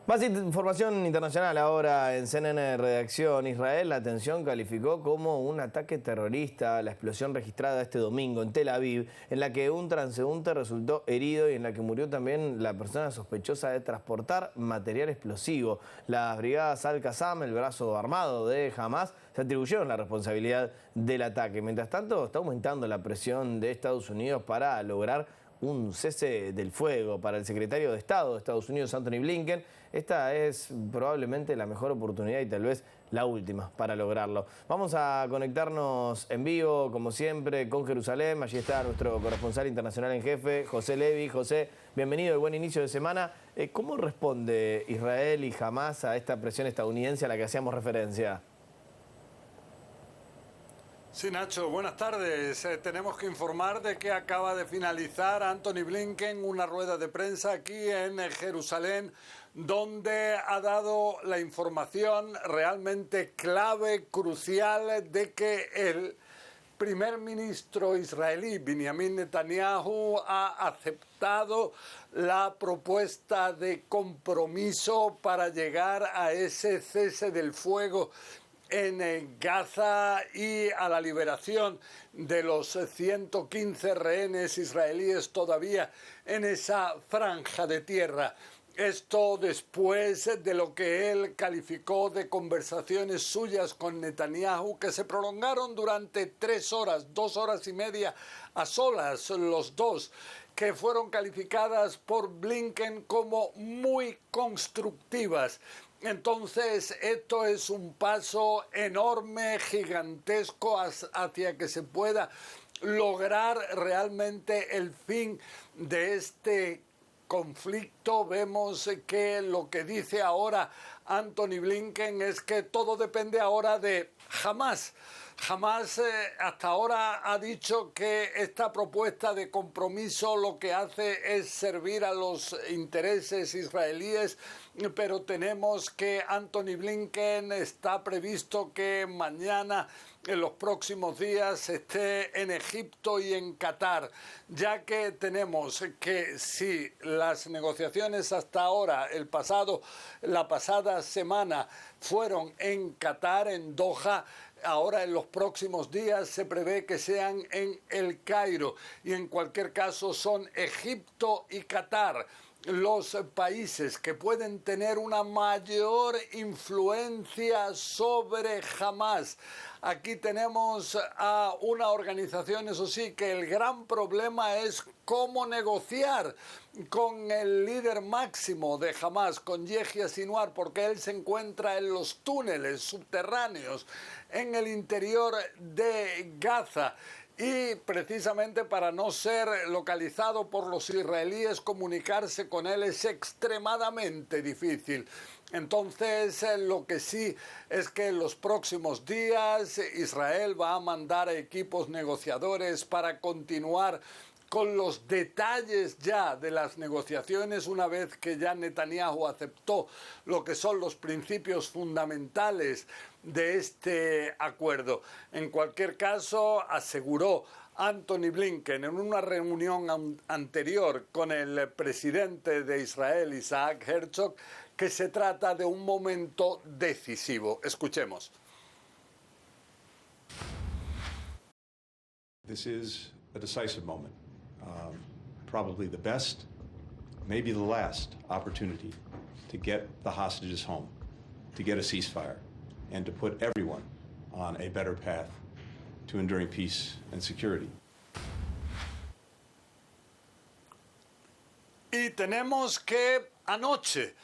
Más información internacional ahora en CNN Redacción. Israel, la atención, calificó como un ataque terrorista la explosión registrada este domingo en Tel Aviv, en la que un transeúnte resultó herido y en la que murió también la persona sospechosa de transportar material explosivo. Las brigadas Al-Qassam, el brazo armado de Hamas, se atribuyeron la responsabilidad del ataque. Mientras tanto, está aumentando la presión de Estados Unidos para lograr un cese del fuego. Para el secretario de Estado de Estados Unidos, Anthony Blinken, esta es probablemente la mejor oportunidad y tal vez la última para lograrlo. Vamos a conectarnos en vivo, como siempre, con Jerusalén. Allí está nuestro corresponsal internacional en jefe, José Levi. José, bienvenido y buen inicio de semana. ¿Cómo responde Israel y Hamas a esta presión estadounidense a la que hacíamos referencia? Sí, Nacho, buenas tardes. Tenemos que informar de que acaba de finalizar Anthony Blinken una rueda de prensa aquí en Jerusalén, donde ha dado la información realmente clave, crucial, de que el primer ministro israelí, Benjamin Netanyahu, ha aceptado la propuesta de compromiso para llegar a ese cese del fuego en Gaza y a la liberación de los 115 rehenes israelíes todavía en esa franja de tierra. Esto después de lo que él calificó de conversaciones suyas con Netanyahu que se prolongaron durante 3 horas, 2 horas y media a solas los dos, que fueron calificadas por Blinken como muy constructivas. Entonces, esto es un paso enorme, gigantesco, hacia que se pueda lograr realmente el fin de este conflicto. Vemos que lo que dice ahora Anthony Blinken es que todo depende ahora de Hamas. Hamas hasta ahora ha dicho que esta propuesta de compromiso lo que hace es servir a los intereses israelíes, pero tenemos que Anthony Blinken está previsto que mañana, en los próximos días, esté en Egipto y en Qatar, ya que tenemos que si las negociaciones hasta ahora, la pasada semana, fueron en Qatar, en Doha, ahora en los próximos días se prevé que sean en El Cairo, y en cualquier caso son Egipto y Qatar los países que pueden tener una mayor influencia sobre Hamas. Aquí tenemos a una organización, eso sí, que el gran problema es cómo negociar con el líder máximo de Hamas, con Yehia Sinwar, porque él se encuentra en los túneles subterráneos en el interior de Gaza. Y precisamente para no ser localizado por los israelíes, comunicarse con él es extremadamente difícil. Entonces, lo que sí es que en los próximos días Israel va a mandar a equipos negociadores para continuar con los detalles ya de las negociaciones, una vez que ya Netanyahu aceptó lo que son los principios fundamentales de este acuerdo. En cualquier caso, aseguró Anthony Blinken en una reunión anterior con el presidente de Israel, Isaac Herzog, que se trata de un momento decisivo. Escuchemos. This is a decisive moment. Probably the best, maybe the last opportunity to get the hostages home, to get a ceasefire, and to put everyone on a better path to enduring peace and security. Y tenemos que anoche,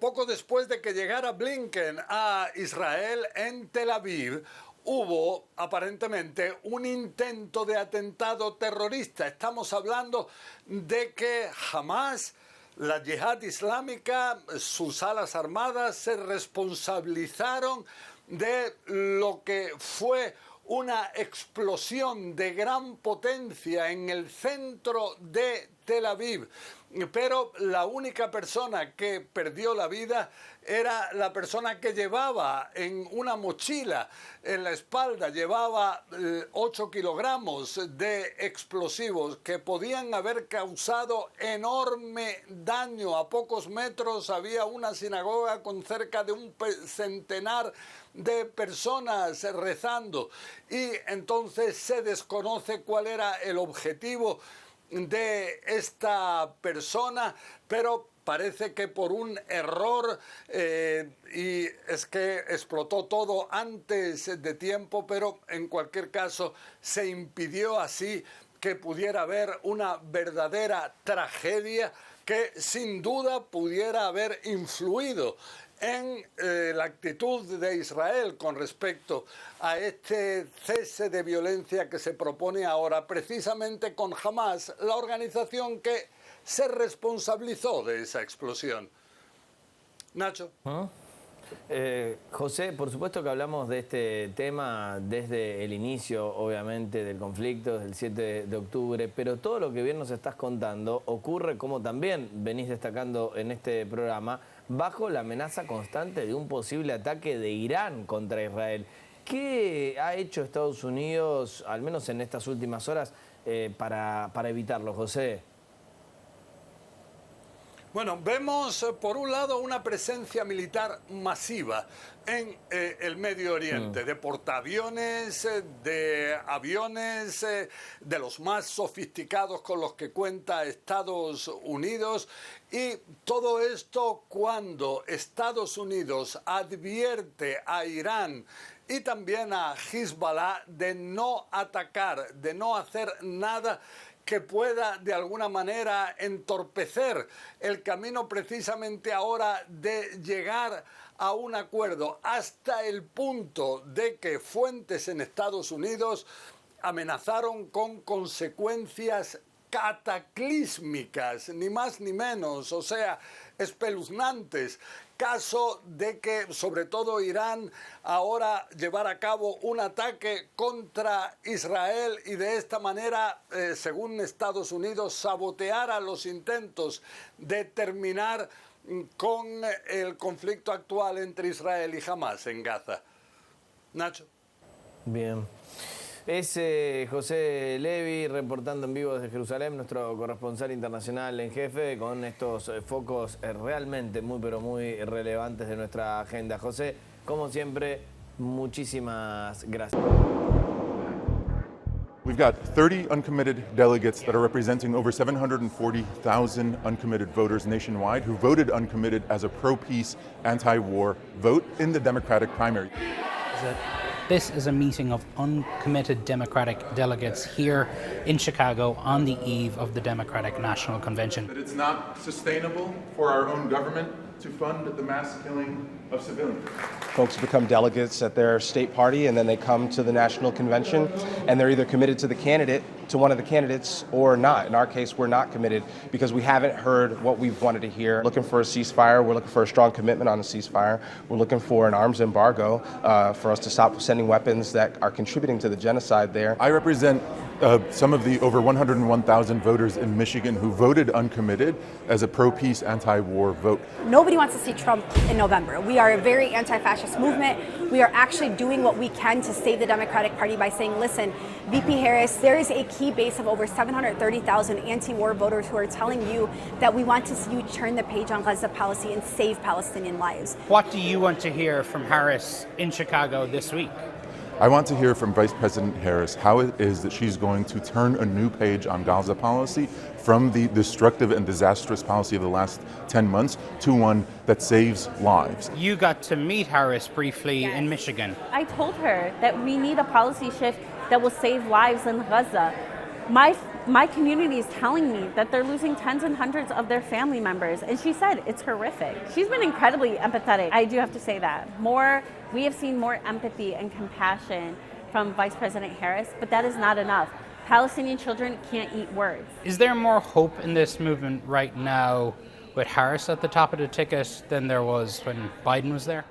poco después de que llegara Blinken a Israel, en Tel Aviv, hubo aparentemente un intento de atentado terrorista. Estamos hablando de que Hamas, la Yihad Islámica, sus alas armadas se responsabilizaron de lo que fue una explosión de gran potencia en el centro de Tel Aviv. pero la única persona que perdió la vida era la persona que llevaba en una mochila en la espalda, llevaba 8 kilogramos de explosivos que podían haber causado enorme daño. A pocos metros había una sinagoga con cerca de un centenar de personas rezando, y entonces se desconoce cuál era el objetivo de esta persona, pero parece que por un error, y es que explotó todo antes de tiempo, pero en cualquier caso se impidió así que pudiera haber una verdadera tragedia que sin duda pudiera haber influido en la actitud de Israel con respecto a este cese de violencia que se propone ahora, precisamente con Hamas, la organización que se responsabilizó de esa explosión. Nacho. José, por supuesto que hablamos de este tema desde el inicio, obviamente, del conflicto, desde el 7 de octubre, pero todo lo que bien nos estás contando ocurre, como también venís destacando en este programa, bajo la amenaza constante de un posible ataque de Irán contra Israel. ¿Qué ha hecho Estados Unidos, al menos en estas últimas horas, para evitarlo, José? Bueno, vemos por un lado una presencia militar masiva en el Medio Oriente, de portaaviones, de aviones, de los más sofisticados con los que cuenta Estados Unidos, y todo esto cuando Estados Unidos advierte a Irán y también a Hezbollah de no atacar, de no hacer nada que pueda de alguna manera entorpecer el camino precisamente ahora de llegar a un acuerdo, hasta el punto de que fuentes en Estados Unidos amenazaron con consecuencias cataclísmicas, ni más ni menos, o sea, espeluznantes, caso de que sobre todo Irán ahora llevara a cabo un ataque contra Israel y de esta manera, según Estados Unidos, saboteara los intentos de terminar con el conflicto actual entre Israel y Hamas en Gaza. Nacho. Bien. Es José Levi reportando en vivo desde Jerusalén, nuestro corresponsal internacional en jefe, con estos focos realmente muy, pero muy relevantes de nuestra agenda. José, como siempre, muchísimas gracias. We've got 30 uncommitted delegates that are representing over 740,000 uncommitted voters nationwide who voted uncommitted as a pro-peace, anti-war vote in the Democratic primary. This is a meeting of uncommitted Democratic delegates here in Chicago on the eve of the Democratic National Convention. That it's not sustainable for our own government to fund the mass killing of civilians. Folks become delegates at their state party and then they come to the national convention and they're either committed to the candidate, to one of the candidates, or not. In our case, we're not committed because we haven't heard what we've wanted to hear. Looking for a ceasefire, we're looking for a strong commitment on a ceasefire. We're looking for an arms embargo for us to stop sending weapons that are contributing to the genocide there. I represent some of the over 101,000 voters in Michigan who voted uncommitted as a pro-peace, anti-war vote. Nobody wants to see Trump in November. We are a very anti-fascist movement. We are actually doing what we can to save the Democratic Party by saying, listen, VP Harris, there is a key base of over 730,000 anti-war voters who are telling you that we want to see you turn the page on Gaza policy and save Palestinian lives. What do you want to hear from Harris in Chicago this week? I want to hear from Vice President Harris how it is that she's going to turn a new page on Gaza policy from the destructive and disastrous policy of the last 10 months to one that saves lives. You got to meet Harris briefly in Michigan. I told her that we need a policy shift that will save lives in Gaza. My community is telling me that they're losing tens and hundreds of their family members. And she said it's horrific. She's been incredibly empathetic. I do have to say that. We have seen more empathy and compassion from Vice President Harris, but that is not enough. Palestinian children can't eat words. Is there more hope in this movement right now with Harris at the top of the ticket than there was when Biden was there?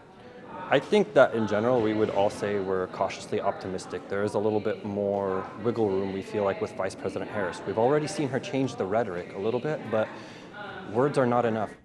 I think that in general we would all say we're cautiously optimistic. There is a little bit more wiggle room, we feel like, with Vice President Harris. We've already seen her change the rhetoric a little bit, but words are not enough.